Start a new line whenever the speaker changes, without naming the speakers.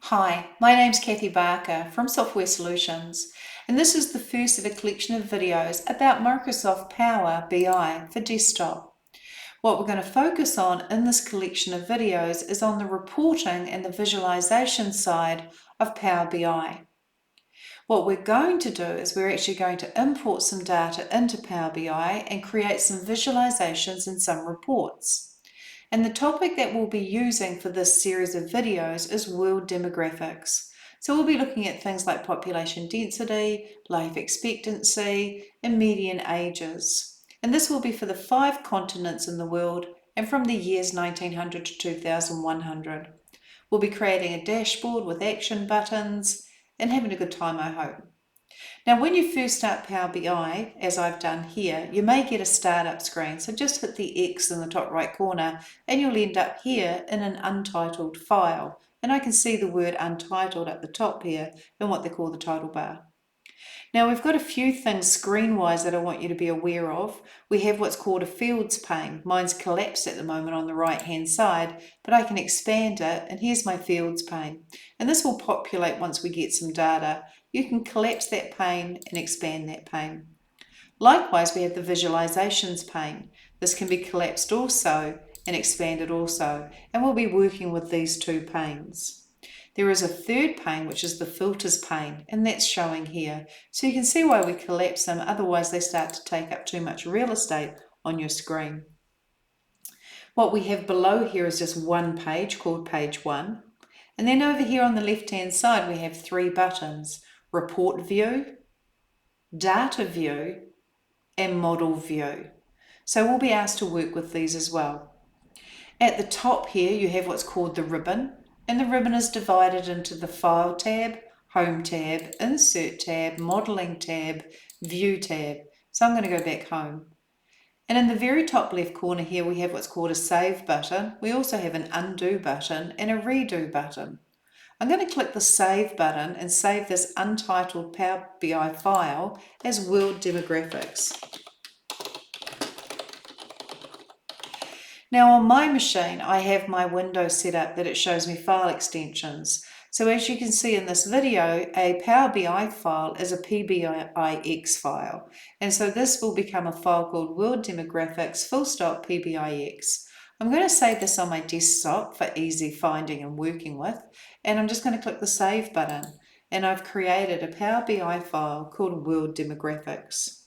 Hi, my name's Kathy Barker from Software Solutions, and this is the first of a collection of videos about Microsoft Power BI for desktop. What we're going to focus on in this collection of videos is on the reporting and the visualization side of Power BI. What we're going to do is we're actually going to import some data into Power BI and create some visualizations and some reports. And the topic that we'll be using for this series of videos is world demographics. So we'll be looking at things like population density, life expectancy, and median ages. And this will be for the 5 continents in the world and from the years 1900 to 2100. We'll be creating a dashboard with action buttons and having a good time, I hope. Now, when you first start Power BI, as I've done here, you may get a startup screen. So just hit the X in the top right corner and you'll end up here in an untitled file. And I can see the word untitled at the top here in what they call the title bar. Now we've got a few things screen-wise that I want you to be aware of. We have what's called a fields pane. Mine's collapsed at the moment on the right-hand side, but I can expand it, and here's my fields pane. And this will populate once we get some data. You can collapse that pane and expand that pane. Likewise, we have the visualizations pane. This can be collapsed also and expanded also, and we'll be working with these two panes. There is a third pane, which is the filters pane, and that's showing here. So you can see why we collapse them, otherwise they start to take up too much real estate on your screen. What we have below here is just one page called page 1. And then over here on the left-hand side, we have 3 buttons: report view, data view, and model view. So we'll be asked to work with these as well. At the top here, you have what's called the ribbon. And the ribbon is divided into the File tab, Home tab, Insert tab, Modeling tab, View tab. So I'm going to go back home. And in the very top left corner here, we have what's called a Save button. We also have an Undo button and a Redo button. I'm going to click the Save button and save this untitled Power BI file as World Demographics. Now on my machine, I have my Windows set up that it shows me file extensions. So as you can see in this video, a Power BI file is a PBIX file. And so this will become a file called World Demographics PBIX. I'm going to save this on my desktop for easy finding and working with. And I'm just going to click the Save button. And I've created a Power BI file called World Demographics.